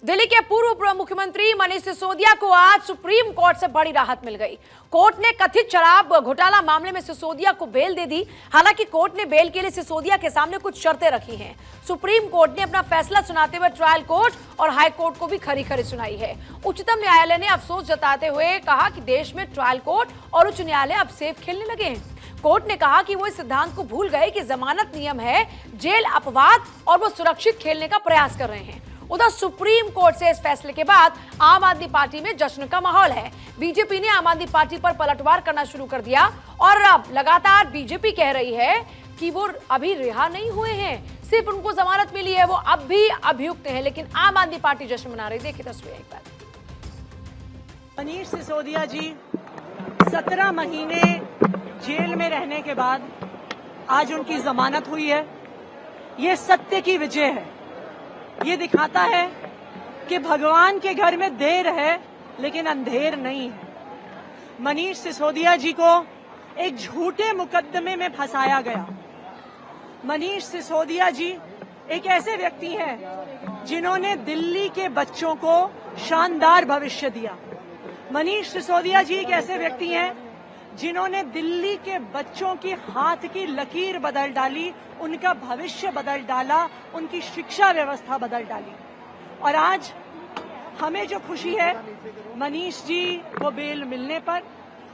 दिल्ली के पूर्व उप मुख्यमंत्री मनीष सिसोदिया को आज सुप्रीम कोर्ट से बड़ी राहत मिल गई। कोर्ट ने कथित शराब घोटाला मामले में सिसोदिया को बेल दे दी। हालांकि कोर्ट ने बेल के लिए सिसोदिया के सामने कुछ शर्तें रखी हैं। सुप्रीम कोर्ट ने अपना फैसला सुनाते हुए ट्रायल कोर्ट और हाई कोर्ट को भी खरी खरी सुनाई है। उच्चतम न्यायालय ने अफसोस जताते हुए कहा कि देश में ट्रायल कोर्ट और उच्च न्यायालय अब सेफ खेलने लगे हैं। कोर्ट ने कहा कि वो इस सिद्धांत को भूल गए कि जमानत नियम है, जेल अपवाद और वो सुरक्षित खेलने का प्रयास कर रहे हैं। उधर सुप्रीम कोर्ट से इस फैसले के बाद आम आदमी पार्टी में जश्न का माहौल है। बीजेपी ने आम आदमी पार्टी पर पलटवार करना शुरू कर दिया और अब लगातार बीजेपी कह रही है कि वो अभी रिहा नहीं हुए हैं, सिर्फ उनको जमानत मिली है, वो अब भी अभियुक्त हैं। लेकिन आम आदमी पार्टी जश्न मना रही। देखिए तस्वीर एक बार। मनीष सिसोदिया जी 17 महीने जेल में रहने के बाद आज उनकी जमानत हुई है। ये सत्य की विजय है। ये दिखाता है कि भगवान के घर में देर है लेकिन अंधेर नहीं है। मनीष सिसोदिया जी को एक झूठे मुकदमे में फंसाया गया। मनीष सिसोदिया जी एक ऐसे व्यक्ति हैं जिन्होंने दिल्ली के बच्चों को शानदार भविष्य दिया। मनीष सिसोदिया जी एक ऐसे व्यक्ति हैं जिन्होंने दिल्ली के बच्चों की हाथ की लकीर बदल डाली, उनका भविष्य बदल डाला, उनकी शिक्षा व्यवस्था बदल डाली। और आज हमें जो खुशी है मनीष जी को बेल मिलने पर,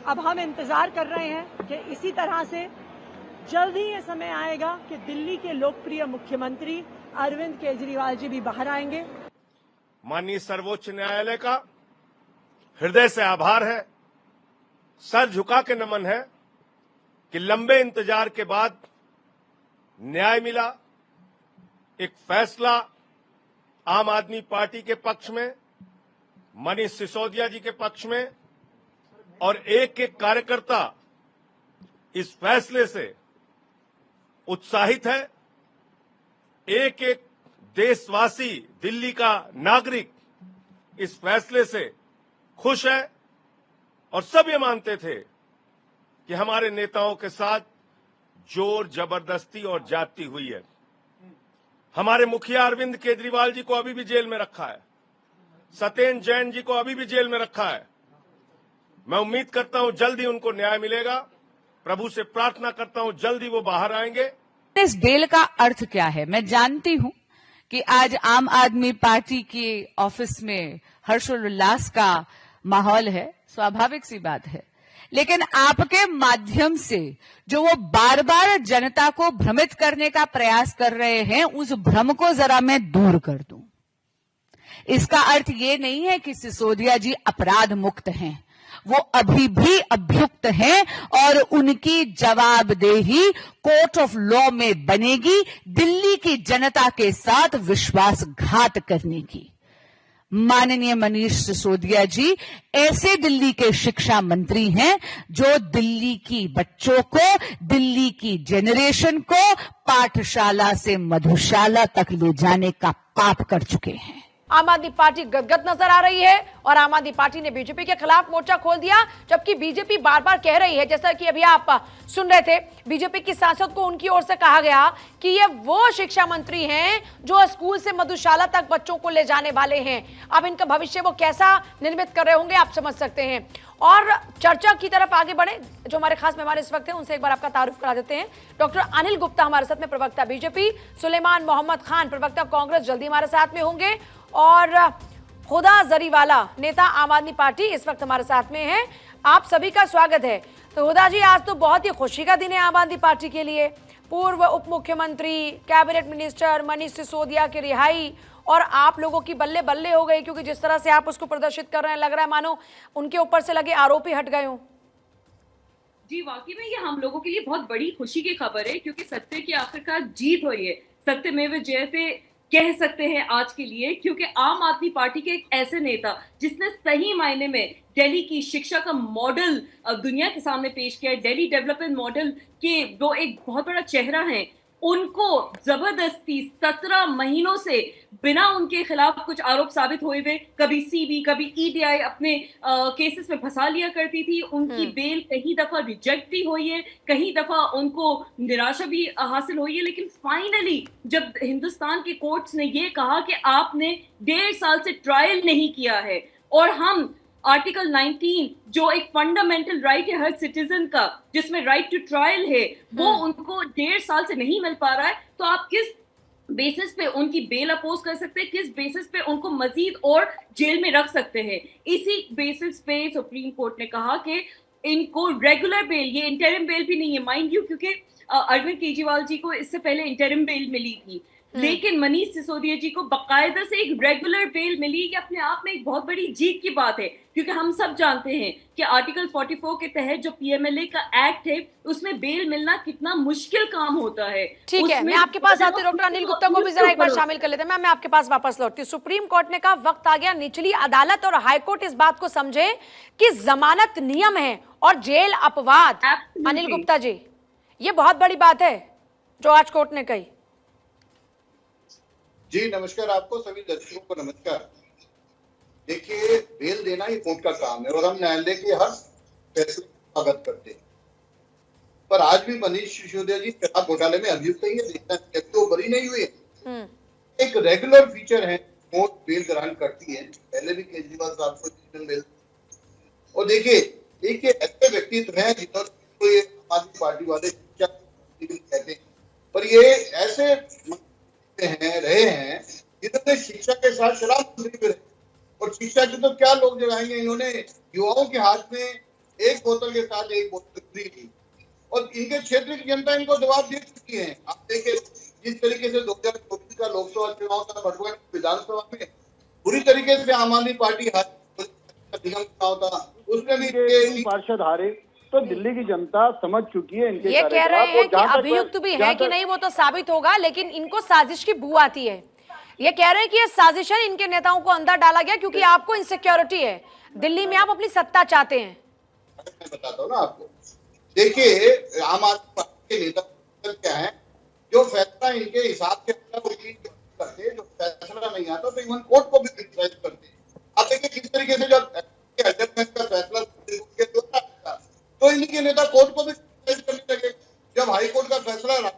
अब हम इंतजार कर रहे हैं कि इसी तरह से जल्द ही ये समय आएगा कि दिल्ली के लोकप्रिय मुख्यमंत्री अरविंद केजरीवाल जी भी बाहर आएंगे। माननीय सर्वोच्च न्यायालय का हृदय से आभार है, सर झुका के नमन है कि लंबे इंतजार के बाद न्याय मिला। एक फैसला आम आदमी पार्टी के पक्ष में, मनीष सिसोदिया जी के पक्ष में, और एक एक कार्यकर्ता इस फैसले से उत्साहित है। एक एक देशवासी, दिल्ली का नागरिक इस फैसले से खुश है और सब ये मानते थे कि हमारे नेताओं के साथ जोर जबरदस्ती और जाति हुई है। हमारे मुखिया अरविंद केजरीवाल जी को अभी भी जेल में रखा है, सत्येंद्र जैन जी को अभी भी जेल में रखा है। मैं उम्मीद करता हूं जल्दी उनको न्याय मिलेगा। प्रभु से प्रार्थना करता हूं जल्दी वो बाहर आएंगे। इस बेल का अर्थ क्या है? मैं जानती हूं कि आज आम आदमी पार्टी के ऑफिस में हर्षोल्लास का माहौल है, स्वाभाविक सी बात है। लेकिन आपके माध्यम से जो वो बार बार जनता को भ्रमित करने का प्रयास कर रहे हैं, उस भ्रम को जरा मैं दूर कर दूं। इसका अर्थ ये नहीं है कि सिसोदिया जी अपराध मुक्त हैं, वो अभी भी अभियुक्त हैं और उनकी जवाबदेही कोर्ट ऑफ लॉ में बनेगी दिल्ली की जनता के साथ विश्वासघात करने की। माननीय मनीष सिसोदिया जी ऐसे दिल्ली के शिक्षा मंत्री हैं जो दिल्ली की बच्चों को, दिल्ली की जनरेशन को पाठशाला से मधुशाला तक ले जाने का पाप कर चुके हैं। आम आदमी पार्टी गदगद नजर आ रही है और आम आदमी पार्टी ने बीजेपी के खिलाफ मोर्चा खोल दिया, जबकि बीजेपी बार बार कह रही है, जैसा कि अभी आप सुन रहे थे, बीजेपी की सांसद को उनकी ओर से कहा गया कि ये वो शिक्षा मंत्री हैं जो स्कूल से मधुशाला तक बच्चों को ले जाने वाले हैं। अब इनका भविष्य वो कैसा निर्मित कर रहे होंगे आप समझ सकते हैं। और चर्चा की तरफ आगे बढ़े, जो हमारे खास मेहमान इस वक्त हैं उनसे एक बार आपका तारुफ करा देते हैं। डॉक्टर अनिल गुप्ता हमारे साथ में, प्रवक्ता बीजेपी, सुलेमान मोहम्मद खान प्रवक्ता कांग्रेस जल्दी हमारे साथ में होंगे, और हुदा जरीवाला नेता आम आदमी पार्टी इस वक्त हमारे साथ में है। आप सभी का स्वागत है। तो हुदा जी, आज तो बहुत ही खुशी का दिन है आम आदमी पार्टी के लिए। पूर्व उप मुख्यमंत्री, कैबिनेट मिनिस्टर मनीष सिसोदिया की रिहाई और आप लोगों की बल्ले बल्ले हो गई, क्योंकि जिस तरह से आप उसको प्रदर्शित कर रहे हैं, लग रहा है मानो उनके ऊपर से लगे आरोप ही हट गए हों। जी, वाकई में ये हम लोगों के लिए बहुत बड़ी खुशी की खबर है, क्योंकि सत्य की आखिरकार जीत हुई है। सत्यमेव जयते कह सकते हैं आज के लिए, क्योंकि आम आदमी पार्टी के एक ऐसे नेता जिसने सही मायने में दिल्ली की शिक्षा का मॉडल दुनिया के सामने पेश किया है, दिल्ली डेवलपमेंट मॉडल के वो एक बहुत बड़ा चेहरा है, उनको जबरदस्ती 17 महीनों से बिना उनके खिलाफ कुछ आरोप साबित हुए हुए कभी सीबी कभी ईडीआई अपने केसेस में फंसा लिया करती थी। उनकी बेल कई दफा रिजेक्ट भी हुई है, कई दफा उनको निराशा भी हासिल हुई है, लेकिन फाइनली जब हिंदुस्तान के कोर्ट्स ने ये कहा कि आपने 1.5 साल से ट्रायल नहीं किया है और हम आर्टिकल 19 जो एक फंडामेंटल राइट है हर सिटीजन का, जिसमें राइट टू ट्रायल है, वो उनको 1.5 साल से नहीं मिल पा रहा है, तो आप किस बेसिस पे उनकी बेल अपोज कर सकते हैं, किस बेसिस पे उनको मजीद और जेल में रख सकते हैं। इसी बेसिस पे सुप्रीम कोर्ट ने कहा कि इनको रेगुलर बेल, ये इंटरिम बेल भी नहीं है माइंड यू, क्योंकि अरविंद केजरीवाल जी को इससे पहले इंटरिम बेल मिली थी, लेकिन मनीष सिसोदिया जी को बकायदा से एक रेगुलर बेल मिली। ये अपने आप में एक बहुत बड़ी जीत की बात है, क्योंकि हम सब जानते हैं कि आर्टिकल 44 के तहत जो पीएमएलए का एक्ट है उसमें बेल मिलना कितना मुश्किल काम होता है। ठीक है, मैं आपके पास आती हूँ, डॉक्टर अनिल गुप्ता को भी जरा एक बार शामिल कर लेते हैं। मैं आपके पास वापस लौटती हूँ। सुप्रीम कोर्ट ने कहा वक्त आ गया निचली अदालत और हाईकोर्ट इस बात को समझे कि जमानत नियम है और जेल अपवाद। अनिल गुप्ता जी, ये बहुत बड़ी बात है जो आज कोर्ट ने कही। जी नमस्कार, आपको सभी दर्शकों को नमस्कार। देखिए, बेल देना ही कोर्ट का काम है और हम न्यायालय के हर फैसले का स्वागत करते हैं, पर आज भी मनीष सिसोदिया जी शराब घोटाले में अभियुक्त ही है, तो बरी नहीं हुए। एक रेगुलर फीचर है, कोर्ट बेल ग्रांट करती है, पहले भी केजरीवाल साहब को बेल। और देखिए, एक ऐसे व्यक्तित्व है जिन्होंने आम आदमी पार्टी वाले कहते हैं, पर ये ऐसे रहे हैं जिन्होंने शिक्षा के साथ शराब मंत्री भी रहे, और शिक्षा की तो क्या लोग जगाएंगे। इन्होंने युवाओं के हाथ में एक बोतल के साथ एक बोतल फ्री दी और इनके क्षेत्र की जनता इनको जवाब दे चुकी है। आप देखिए जिस तरीके से 2024 का लोकसभा चुनाव था, बटुआ विधानसभा में बुरी तरीके से आम आदमी पार्टी निगम चुनाव था, उसमें भी पार्षद हारे, तो दिल्ली की जनता समझ चुकी है इनके। ये कह रहे हैं कि अभियुक्त भी है कि नहीं वो तो साबित होगा, लेकिन इनको साजिश की बू आती है। ये कह रहे हैं कि ये साजिश है, इनके नेताओं को अंदर डाला गया क्योंकि आपको इनसिक्योरिटी है दिल्ली में, आप अपनी सत्ता चाहते हैं। मैं बताता हूँ ना आपको। देखिए, आम आदमी पार्टी के नेता क्या है, जो फैसला इनके हिसाब से करते, जो फैसला नहीं आता तो इवन कोर्ट को भी क्रिटिसाइज करते हैं। आप देखिए किस तरीके से जब एडजस्टमेंट का फैसला तो इनके नेता कोर्ट को भी करने लगे। जब हाई कोर्ट का फैसला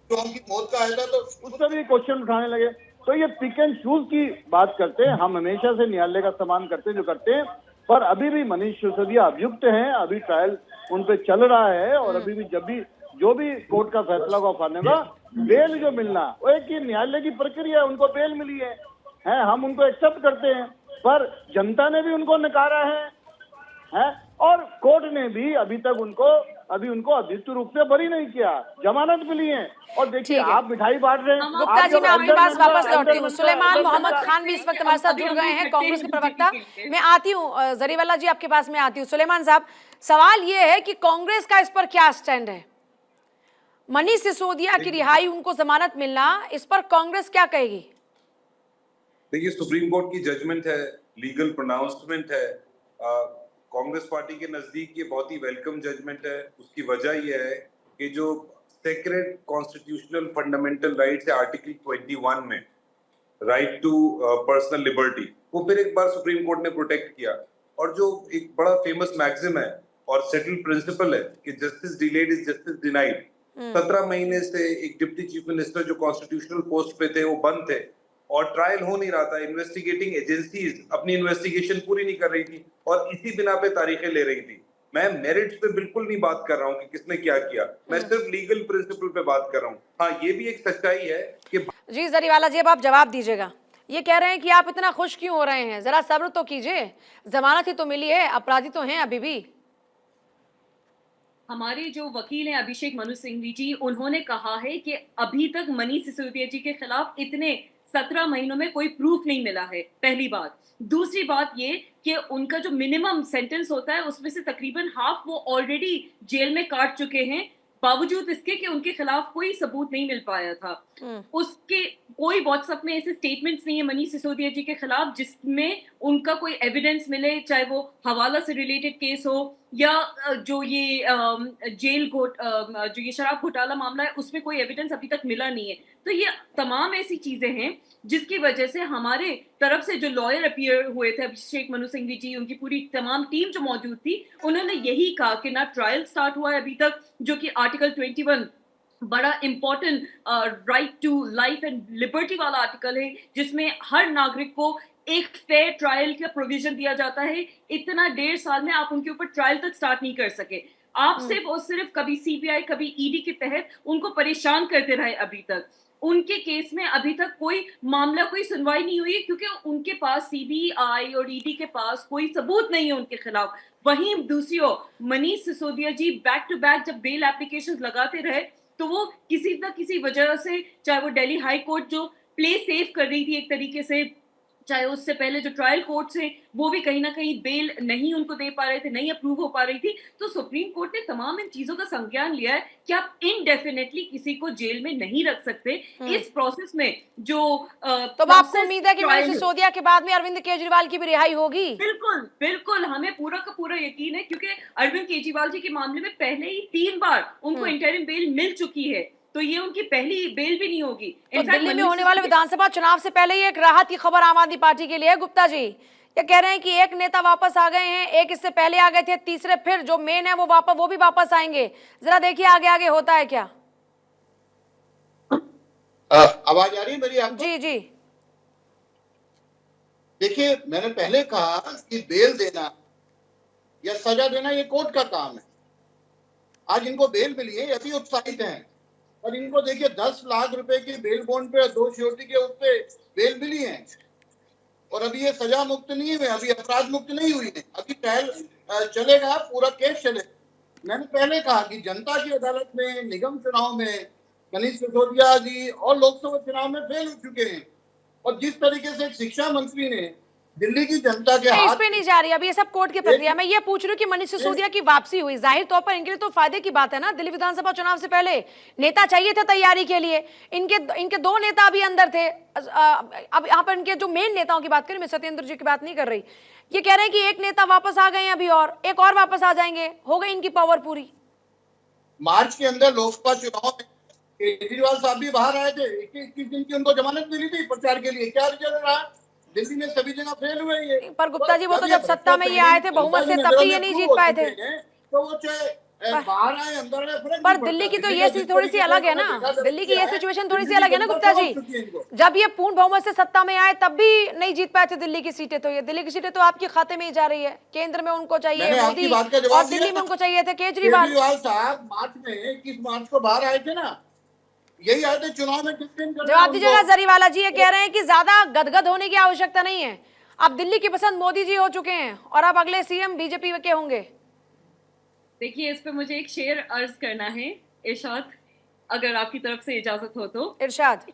की मौत का आया था तो उससे भी क्वेश्चन उठाने लगे। तो ये पिक एंड चूज की बात करते हैं। हम हमेशा से न्यायालय का सम्मान करते हैं जो करते हैं, पर अभी भी मनीष सिसोदिया अभियुक्त हैं, अभी ट्रायल उन पे चल रहा है और अभी भी जब भी जो भी कोर्ट का फैसला का फानेगा, बेल जो मिलना वो एक न्यायालय की प्रक्रिया है। उनको बेल मिली है, हम उनको एक्सेप्ट करते हैं, पर जनता ने भी उनको नकारा है और कोर्ट ने भी अभी उनको अभियुक्त रूप से बरी नहीं किया, जमानत मिली है। और देखिए आप मिठाई बांट रहे हैं। गुप्ता जी, मैं आपके पास वापस लौटती हूँ। सुलेमान मोहम्मद खान भी इस वक्त हमारे साथ जुड़ गए हैं, कांग्रेस के प्रवक्ता। मैं आती हूँ जरीवाला जी, आपके पास मैं आती हूँ। सुलेमान साहब, सवाल ये है कि कांग्रेस का इस पर क्या स्टैंड है? मनीष सिसोदिया की रिहाई, उनको जमानत मिलना, इस पर कांग्रेस क्या कहेगी? देखिए, सुप्रीम कोर्ट की जजमेंट है, लीगल प्रोनाउंसमेंट है। कांग्रेस पार्टी के नजदीक ये बहुत ही वेलकम जजमेंट है। उसकी वजह यह है कि जो सेक्रेड कॉन्स्टिट्यूशनल फंडामेंटल राइट्स है आर्टिकल 21 में, राइट टू पर्सनल लिबर्टी, वो फिर एक बार सुप्रीम कोर्ट ने प्रोटेक्ट किया। और जो एक बड़ा फेमस मैक्सिम है और सेटल्ड प्रिंसिपल है कि justice delayed is justice denied. 17 महीने से एक डिप्टी चीफ मिनिस्टर जो कॉन्स्टिट्यूशनल पोस्ट पे थे वो बंद थे और ट्रायल हो नहीं रहा था। इन्वेस्टिगेटिंग एजेंसीज अपनी इन्वेस्टिगेशन पूरी नहीं कर रही थी और इसी बिना पे तारीखें ले रही थी। मैं मेरिट्स पे बिल्कुल नहीं बात कर रहा हूँ कि किसने क्या किया, मैं सिर्फ लीगल प्रिंसिपल पे बात कर रहा हूँ। हाँ, ये भी एक सच्चाई है कि जी जरीवाला जी, अब आप जवाब दीजिएगा। ये कह रहे हैं कि आप इतना खुश क्यों हो रहे हैं, जरा सब्र तो कीजिए, जमानत ही तो मिली है, अपराधी तो हैं अभी भी। हमारे जो वकील हैं अभिषेक मनु सिंघवी जी, उन्होंने कहा है कि अभी तक मनीष सिसोदिया जी के खिलाफ इतने 17 महीनों में कोई प्रूफ नहीं मिला है, पहली बात। दूसरी बात ये कि उनका जो मिनिमम सेंटेंस होता है उसमें से तकरीबन हाफ वो ऑलरेडी जेल में काट चुके हैं, बावजूद इसके कि उनके खिलाफ कोई सबूत नहीं मिल पाया था। उसके कोई व्हाट्सएप में ऐसे स्टेटमेंट्स नहीं है मनीष सिसोदिया जी के खिलाफ जिसमें उनका कोई एविडेंस मिले, चाहे वो हवाला से रिलेटेड केस हो या जो ये जो ये शराब घोटाला मामला है उसमें कोई एविडेंस अभी तक मिला नहीं है। तो ये तमाम ऐसी चीजें हैं जिसकी वजह से हमारे तरफ से जो लॉयर अपीयर हुए थे, अभिषेक मनु सिंघवी जी, उनकी पूरी तमाम टीम जो मौजूद थी, उन्होंने यही कहा कि ना ट्रायल स्टार्ट हुआ है अभी तक, जो कि आर्टिकल 21 बड़ा important right to life and liberty वाला आर्टिकल है, जिसमें हर नागरिक को एक फेयर ट्रायल का प्रोविजन दिया जाता है। इतना 1.5 साल में आप उनके ऊपर ट्रायल तक स्टार्ट नहीं कर सके। आप सिर्फ और सिर्फ कभी सीबीआई कभी ईडी के तहत उनको परेशान करते रहे। अभी तक उनके केस में अभी तक कोई मामला, कोई सुनवाई नहीं हुई, क्योंकि उनके पास सीबीआई और ईडी के पास कोई सबूत नहीं है उनके खिलाफ। वहीं दूसरी ओर मनीष सिसोदिया जी बैक टू बैक जब बेल एप्लीकेशंस लगाते रहे, तो वो किसी न किसी वजह से, चाहे वो दिल्ली हाई कोर्ट जो प्ले सेफ कर रही थी एक तरीके से, चाहे उससे पहले जो ट्रायल कोर्ट्स हैं वो भी कहीं ना कहीं बेल नहीं उनको दे पा रहे थे, नहीं अप्रूव हो पा रही थी। तो सुप्रीम कोर्ट ने तमाम इन चीजों का संज्ञान लिया है कि आप इनडेफिनेटली किसी को जेल में नहीं रख सकते। इस प्रोसेस में जो तो अब आपको उम्मीद है कि मनीष सिसोदिया के बाद में अरविंद केजरीवाल की भी रिहाई होगी? बिल्कुल बिल्कुल, हमें पूरा का पूरा यकीन है, क्योंकि अरविंद केजरीवाल जी के मामले में पहले ही 3 बार उनको इंटरिम बेल मिल चुकी है, तो ये उनकी पहली बेल भी नहीं होगी। तो दिल्ली में होने वाले विधानसभा चुनाव से पहले ही एक राहत की खबर आम आदमी पार्टी के लिए है। गुप्ता जी ये कह रहे हैं कि एक नेता वापस आ गए हैं, एक इससे पहले आ गए थे, तीसरे फिर जो मेन है वो भी वापस आएंगे। जरा देखिए आगे आगे होता है क्या। आवाज आ रही है मेरी आपको? जी जी, देखिए, मैंने पहले कहा कि बेल देना या सजा देना ये कोर्ट का काम है। आज इनको बेल मिली है, अति उत्साहित हैं, और इनको देखिए 10 लाख रुपए की बेल बॉन्ड पे 2 श्योरिटी के उसपे बेल मिली है, और अभी ये सजा मुक्त नहीं हुए, अभी अपराध मुक्त नहीं हुई है, अभी ट्रायल चलेगा, पूरा केस चलेगा। मैंने पहले कहा कि जनता की अदालत में, निगम चुनाव में मनीष सिसोदिया जी और लोकसभा चुनाव में फेल हो चुके हैं, और जिस तरीके से शिक्षा मंत्री ने दिल्ली की जनता के इस हाथ पे नहीं जा रही, अभी ये सब कोर्ट की प्रक्रिया। मैं ये पूछ रही हूँ कि मनीष सिसोदिया की वापसी हुई, जाहिर तौर पर इनके लिए तो फायदे की बात है ना। दिल्ली विधानसभा चुनाव से पहले नेता चाहिए थे तैयारी के लिए, इनके 2 नेता अभी अंदर थे। अब यहाँ पर इनके जो मेन नेताओं की बात करें, मैं सत्येंद्र जी की बात नहीं कर रही, ये कह रहे हैं कि एक नेता वापस आ गए हैं अभी, और एक और वापस आ जाएंगे, हो गई इनकी पावर पूरी। मार्च के अंदर लोकसभा चुनाव में केजरीवाल साहब भी बाहर आए थे, 21 दिन की उनको जमानत मिली थी प्रचार के लिए। क्या रिजल्ट रहा? दिल्ली में सभी जगह फेल हुए ये। पर गुप्ता जी वो तो जब सत्ता में ये आए थे बहुमत से, तब भी ये नहीं जीत पाए थे। तो वो चाहे बाहर आए अंदर में, पर दिल्ली की तो ये थोड़ी सी अलग है ना, दिल्ली की ये सिचुएशन थोड़ी सी अलग है ना गुप्ता जी। जब ये पूर्ण बहुमत से सत्ता में आए तब भी नहीं जीत पाए थे दिल्ली की सीटें, तो ये दिल्ली की सीटें तो आपके खाते में ही जा रही है। केंद्र में उनको चाहिए मोदी और दिल्ली में उनको चाहिए थे केजरीवाल साहब। मार्च में 21 मार्च को बाहर आए थे ना, यही आए थे चुनाव में। जवाब दीजिएगा जरीवाला जी। ये कह रहे हैं कि ज्यादा गदगद होने की आवश्यकता नहीं है, अब दिल्ली की पसंद मोदी जी हो चुके हैं और अब अगले सीएम बीजेपी के होंगे। देखिए, इस पे मुझे एक शेर अर्ज करना है इरशाद, अगर आपकी तरफ से इजाजत हो तो। इरशाद।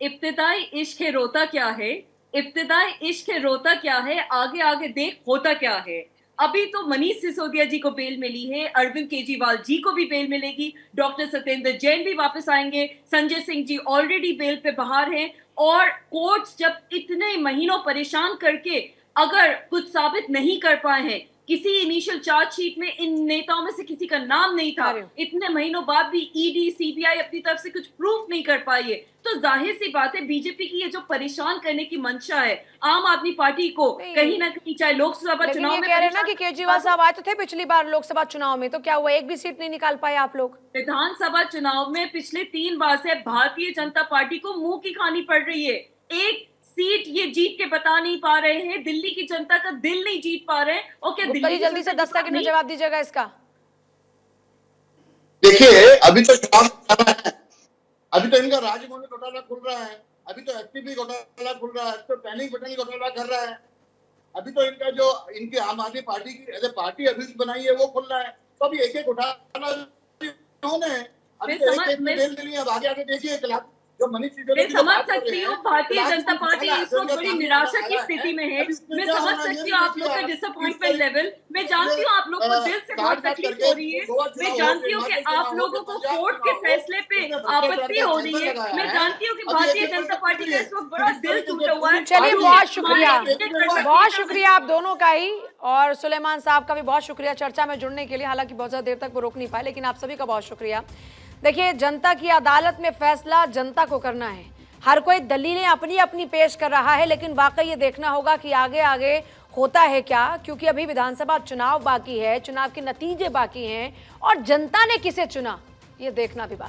इब्तिदाई इश्क है रोता क्या है, इब्तिदाई इश्क है रोता क्या है, आगे आगे देख होता क्या है। अभी तो मनीष सिसोदिया जी को बेल मिली है, अरविंद केजरीवाल जी को भी बेल मिलेगी, डॉक्टर सत्येंद्र जैन भी वापस आएंगे, संजय सिंह जी ऑलरेडी बेल पे बाहर हैं, और कोर्ट्स जब इतने महीनों परेशान करके अगर कुछ साबित नहीं कर पाए हैं, किसी इनिशियल चार्जशीट में इन नेताओं में से किसी का नाम नहीं था, इतने महीनों बाद भी ईडी सीबीआई अपनी तरफ से कुछ प्रूफ नहीं कर पाई है, तो जाहिर सी बात है बीजेपी की ये जो परेशान करने की मंशा है आम आदमी पार्टी को, कहीं ना कहीं चाहे लोकसभा चुनाव में। कह रहे हैं ना कि केजरीवाल साहब आए तो थे पिछली बार लोकसभा चुनाव में, तो क्या हुआ, एक भी सीट नहीं निकाल पाए आप लोग? विधानसभा चुनाव में पिछले 3 बार से भारतीय जनता पार्टी को मुंह की खानी पड़ रही है। एक सीट ये जीत के बता नहीं पा रहे हैं, दिल्ली की जनता का दिल नहीं जीत पा रहे हैं। ओके, दिल्ली जल्दी से 10 सेकंड में जवाब दीजिएगा इसका। देखिए, अभी तो चुनाव है, अभी तो इनका राजभवन घोटाला खुल रहा है, अभी तो एसपीपी घोटाला खुल रहा है, तो पैनिक बटन घोटाला कर रहा है, अभी तो इनका जो इनकी आम आदमी पार्टी की एज ए पार्टी अभी बनाई है वो खुल रहा है। तो अभी एक घोटाला उन्होंने अभी तो एक बेल मिली है, अब आगे आगे देखिए जो मनीष मैं सिसोदिया समझ सकती हूँ भारतीय जनता पार्टी इस वक्त बड़ी निराशा की स्थिति में है। मैं समझ सकती हूँ आप लोग का डिसअपॉइंटमेंट लेवल। मैं जानती हूँ आप लोग को दिल से बहुत तकलीफ हो रही है। मैं जानती हूँ कि आप लोगों को कोर्ट के फैसले पे आपत्ति हो रही है। मैं जानती हूँ कि भारतीय जनता पार्टी का इस वक्त बड़ा दिल टूटा हुआ है। चलिए, बहुत शुक्रिया आप दोनों का ही, और सुलेमान साहब का भी बहुत शुक्रिया चर्चा में जुड़ने के लिए। हालांकि बहुत ज्यादा देर तक वो रोक नहीं पाए, लेकिन आप सभी का बहुत शुक्रिया। देखिए, जनता की अदालत में फैसला जनता को करना है। हर कोई दलीलें अपनी अपनी पेश कर रहा है, लेकिन वाकई ये देखना होगा कि आगे आगे होता है क्या, क्योंकि अभी विधानसभा चुनाव बाकी है, चुनाव के नतीजे बाकी हैं और जनता ने किसे चुना ये देखना भी बाकी।